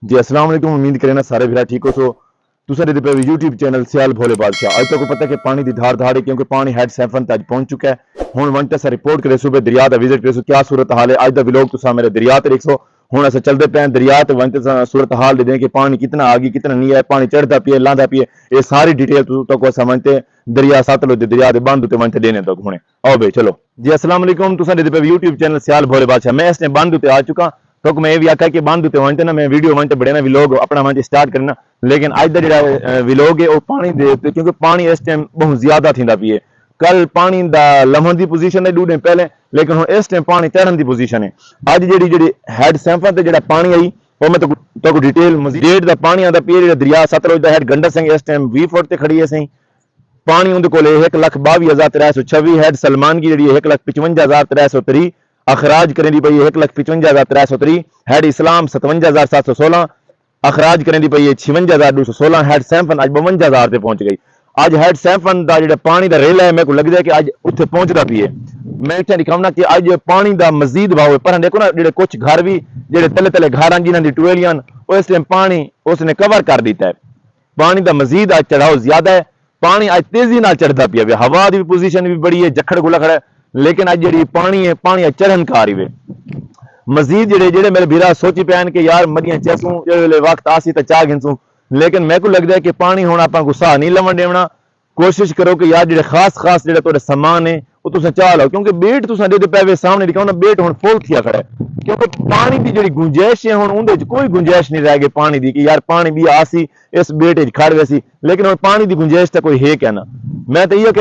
जी अस्सलाम वालेकुम। उम्मीद करें ना सारे भरा ठीक हो सो तुसा दे पे यूट्यूब चैनल सियाल भोले बादशाह आज तक पता है कि पानी की धार धार है क्योंकि पानी हेड सैफन तक पहुंच चुका है। हुण वंट अस रिपोर्ट करे सुबह दरिया का विजिट करे क्या सूरत हाल है। अज का व्लॉग तुसा मेरे दरिया ते देखो। हुण अस चलते पे दरिया ते वंट सूरत हाल दे कि पानी कितना आ गई कितना नहीं है, पानी चढ़ता पिए लांदा पिए, ये सारी डिटेल तक अस वंटे दरिया सतलुज दे दरिया के बंद उत्ते वंटे देने तक हुणे आओ बे चलो जी। अस्सलाम वालेकुम। तुसा दे पे यूट्यूब चैनल सियाल भोले बादशाह मैं इसने बंद उत्ते आ चुका तो मैं ये भी आख्या कि बंद उत्ते वंटे ना मैं वीडियो वंटे बड़े ना व्लॉग अपना वंटे स्टार्ट करना, लेकिन अज का जो व्लॉग है वो पानी दे क्योंकि पानी इस टाइम बहुत ज्यादा थींदा पिए। कल पानी दा लमन की पोजीशन है डूडे पहले, लेकिन हुण इस टाइम पानी चढ़न की पोजीशन है। अज जी हैड सैंफन ते जो पानी आई वो मैं तो डिटेल मजीद का पानी आता पिए। जो दरिया सतलुज का हैड गंडक सिंह इस टाइम 20 फुट से खड़ी है सही। पानी उनके को 1,22,326 हैड सलमान की जी 1,55,330 अखराज करें पई 1,55,330 हैड इस्लाम 57,716 अखराज करें पई 56,216 हैड सैंफन अज 52,000 से पहुंच गई। अज हैड सैंफन का जो पानी का रेला है मेरे को लगता है कि अज उत्थे पहुंचता भी है। मैं इतना दिखाऊना कि अज पानी का मजीद भाव है, पर देखो ना जो कुछ घर भी जो तले तले घर जिन्होंने टूएलियां इस टाइम पानी उसने कवर कर दिता है। पानी का मजीद अज चढ़ाव ज्यादा है, पानी अज तेजी नाल चढ़ता पिया, हवा की पोजीशन भी बड़ी है, जखड़ गुला खड़ा है, लेकिन अज जी पानी है पानी अज चढ़न का रही है। मजीद जेडे मेरे भीरा सोची पैन के यार मरियां चैसूं जो वक्त आसी तो चाह गिनसूं, लेकिन मेरे को लगता है कि पानी हुण आपां गुस्सा नहीं लवन देना। कोशिश करो कि यार जो खास खास जो समान है वो तुम चाह लो, क्योंकि बेट तुम दे पे सामने दिखाओ ना बेट हुण फुल थिया खड़ा है, क्योंकि पानी की जी गुंजाइश है हुण उहदे कोई गुंजाइश नहीं रह गई पानी की कि यार पानी भी आसी इस बेट खड़ वैसी, लेकिन हुण पानी की गुंजाइश तो कोई है क्या ना। मैं तो ये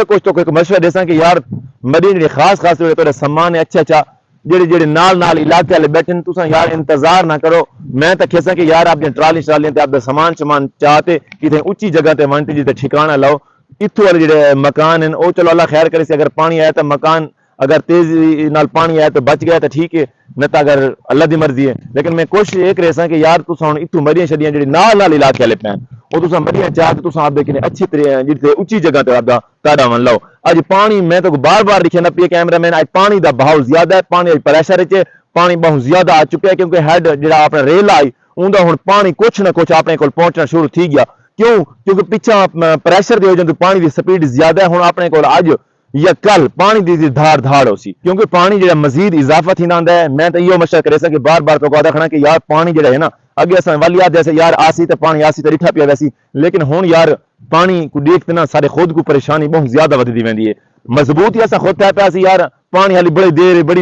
कुछ तो कोई मशवरा देसा कि यार मरी जी खास खास जो समान है अच्छा अच्छा जेडे नाल नाल इलाके वाले बैठे तुसा यार इंतजार ना करो। मैं तो खेसा कि यार अपनी ट्राली श्रालियां आपका समान शमान चाहते कितने उच्ची जगह ते वंटे जिते ठिकाना लाओ। इत्थों वाले जेडे मकान हैं वो चलो अल्लाह खैर करे से, अगर पानी आया तो मकान अगर तेजी नाल पानी आया तो बच गया तो ठीक है, न तो अगर अल्लाह की मर्जी है। लेकिन मैं कोशिश ये करे कि यार तुसा हुण इत्थों मरियां छड़ियां जेडे नाल नाल इलाके वाले पैन वो तुसा मरियां चाह तुसा आपदे किने अच्छी तरह जिते उच्ची जगह ते आपदा ताड़ा वन लाओ। अज पानी मैं तो बार बार लिखे ना पिए कैमरामैन अज पानी का बहाव ज्यादा है, पानी अज प्रेशर च पानी बहुत ज्यादा आ चुका है, क्योंकि हैड जो अपना रेल आई उनका हुण पानी कुछ ना कुछ अपने को पहुंचना शुरू थी गया। क्यों? क्योंकि पिछा प्रेशर की वजह तो पानी की स्पीड ज्यादा है। हुण अपने को अज या कल पानी की धार धाड़ हो सी, क्योंकि पानी जो मजीद इजाफा थी आंदा है। मैं तो यो मशा करे कि बार बार तो रखना कि यार पानी जो है ना अगे अस वाली जैसे यार आसी तो पानी आसी तो रिठा पिया वैसी, लेकिन हुण यार पानी को देखते ना सारे खुद को परेशानी बहुत ज्यादा वधदी वेंदी है। मजबूत ही असा खुद है पे यार पानी हाली बड़ी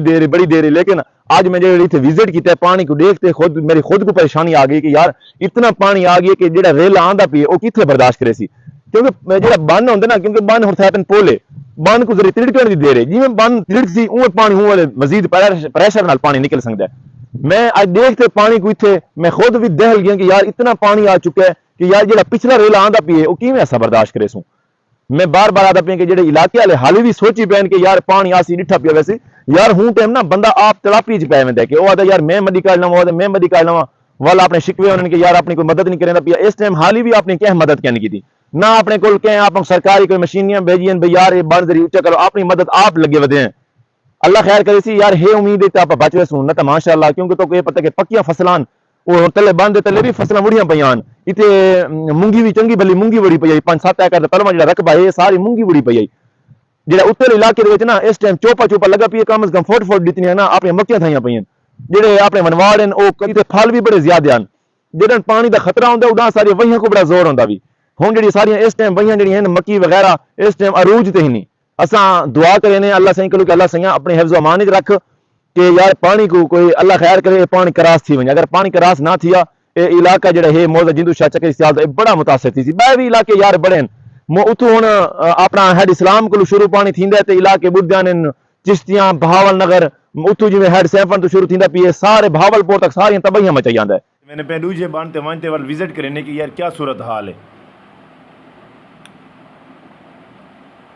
देर है, लेकिन आज मैं जो इतने विजिट किया पानी को देखते खुद मेरी खुद को परेशानी आ गई कि यार इतना पानी आ गया कि जो रेला आंदा पिए वो कितने बर्दाश्त करे सी। क्योंकि जो बन होंगे ना, क्योंकि बन हुण थे पोले बन को जरिए तिड़कण की देर है, जिवें बन तिड़क सी उवें पानी उवें मजीद प्रेशर नाल पानी निकल सकता है। मैं आज देखते पानी को इतने मैं खुद भी दहल गया कि यार इतना पानी आ चुका है कि यार जो पिछला रेला आंदा पिए वो किवें ऐसा बर्दाश्त करे सूं। मैं बार बार आता पे कि जो इलाके वाले हाली भी सोची पैन के यार पानी आसी डिठा पिया वैसे यार हूं टाइम ना बंदा आप तड़ापी च पै वेंदा कि वो आता यार मैं मदी कर लवां मैं मदी कर लवां वाला अपने शिकवे उन्होंने कि यार अपनी कोई मदद नहीं करेंदा पिया। इस टाइम हाली भी आपने क्या मदद क्या नहीं की ना, अपने को क्या आप सरकारी कोई मशीनियां भेजिए भाई यार ये बंद जरिए उच्चा करो, अपनी मदद आप लगे वधे हैं। अल्लाह खैर करे सी यार हे उम्मीद है आप बच वैसू न तो माशाअल्लाह, क्योंकि तो ये पता कि पक्कियां फसलान वो तले बंद तले भी फसलां बुढ़ियां पईयां इतने मूंगी भी चंगी भली मूंगी बड़ी पई 5-7 एकड़ पलवा जो रकबा है सारी मूंगी बड़ी पई जो उत्तर इलाके ना इस टाइम चोपा चोपा लगा पी कम से कम फुट जितनी ना अपनी मक्कियां थाइयां पईयां जेडे अपने मनवाड़ हैं वो कभी फल भी बड़े ज्यादा हैं। जेड़ा पानी का खतरा होंदा उड़ा सारी वहियां को बड़ा जोर होंदा भी। हुण जेडी सारियां इस टाइम वहियां जेडी हैं मक्की वगैरह इस टाइम अरूज ते ही नहीं। असां दुआ करें अल्लाह सही करो कि अल्लाह सही अपने हिफ्ज़ अमान रख कि यार पानी को कोई अल्लाह खैर करे पानी करास थी वने। अगर पानी करास ना थिया ये इलाका जो है मौजा जिंदू शाह चक्कर सियाल तो बड़ा मुतासिर थी बै भी इलाके यार बड़े उतों हुण अपना हैड इस्लाम को शुरू पानी थींदा ते इलाके बुद्धियान चिश्तियां बहावल नगर उतों जिवें हैड सैफन तो शुरू थींदा पिए सारे भावलपुर तक सारियां तबाहियां मचाई आंदा है। मैंने पे दूजे बांधते वंते वाल विजिट करने की यार क्या सूरत हाल है।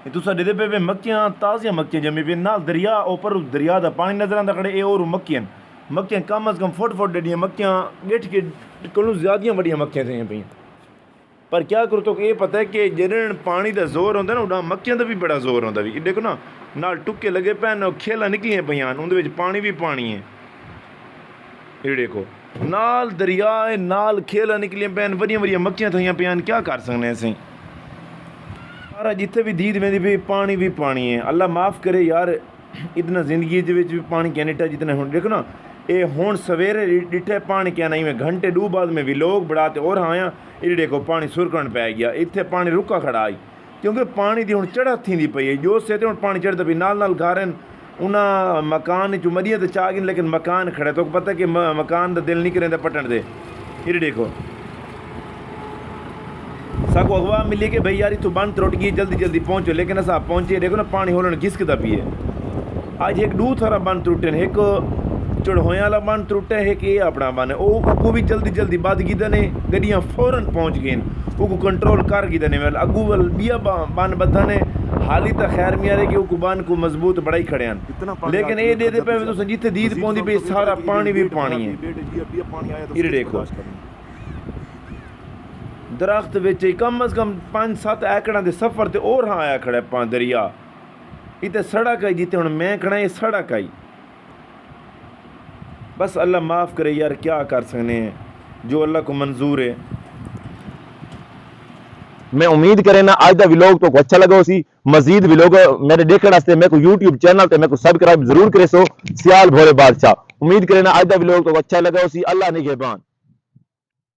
तुसा दे पे मक्कियां ताज़ियां मक्कियां जमी पे नाल दरिया ऊपर दरिया दा पानी नजर आंदा खड़े ए और मक्कियां कम अज कम फुट डेडियां मक्कियां गेठ के कोलों ज्यादियां बड़ियां मक्कियां थियां पईयां। पर क्या करो तो ये पता है कि जिन्हें पानी का जोर होंदा ना उड़ा मक्कियां दा भी बड़ा जोर होंदा भी। देखो ना नाल टुक्के लगे पैन खेला निकलियां पईयां उहदे विच पानी भी पानी है। ये देखो نال دریا ہے، نال کھیلا نکلیاں پین، وڈیاں وڈیاں مکھیاں تھویاں پیان، کیا کر سکنے اسی سارا جتھے بھی دید میں بھی پانی بھی پانی ہے. اللہ معاف کرے یار، اتنا زندگی دے وچ بھی پانی کیا نٹا جتنا ہوں دیکھو نا. اے ہون سویرے ڈٹھے پانی کیا نہیں میں گھنٹے ڈو بعد میں بھی لوگ بڑھاتے اور آیا یہ دیکھو پانی سرکن پی گیا، اتنے پانی رکا کھڑا آئی کیونکہ پانی دی ہوں چڑھا تھیندی پئی ہے. جو سے ہوں پانی چڑھتا پی نال نال گھارن انہاں مکان چ مریاں تے چاہ گئے لیکن مکان کھڑے تو پتہ کہ مکان دا دل نہیں کریں پٹن دے. یہ دیکھو ساکو اغوا ملی کہ بھئی یاری تو بند ترٹ گئی جلدی جلدی پہنچو، لیکن ایسا پہنچے دیکھو نا پانی ہولن گھسکتا پیے. آج ایک دو تھارا بند ترٹے ایک چڑھویاں والا بند ترٹا ہے کہ یہ اپنا بند ہے وہ کو بھی جلدی جلدی بد گیدہ نے گڈیاں فوراً پہنچ گئیں وہ کو کنٹرول کر گیدہ نے اگو ول بیا بند بدھا نے حالی تا خیر میاں رہے کہ وہ بند کو مضبوط بڑا ہی کھڑے ہیں. لیکن یہ دے دے پہ تو جیتے دید پوندی پہ سارا پانی بھی پانی ہے. یہ دیکھو درخت وچ کم از کم 5-7 ایکڑاں دے سفر تے اور ہاں آیا کھڑا ہے دریا. یہ سڑک آئی جیتے ہوں میں کھڑا یہ سڑک آئی. بس اللہ معاف کرے یار، کیا کر سکنے ہیں جو اللہ کو منظور ہے. میں امید کرے نا آج دا ویلوگ تو اچھا لگا سی. مزید ویلوگ میرے دیکھنے واسطے میں کو یوٹیوب چینل تے میں کو سبسکرائب ضرور کرے سو سیال بھولے بادشاہ. امید کرے نا آج دا ویلوگ تو اچھا لگا سی. اللہ نگہبان.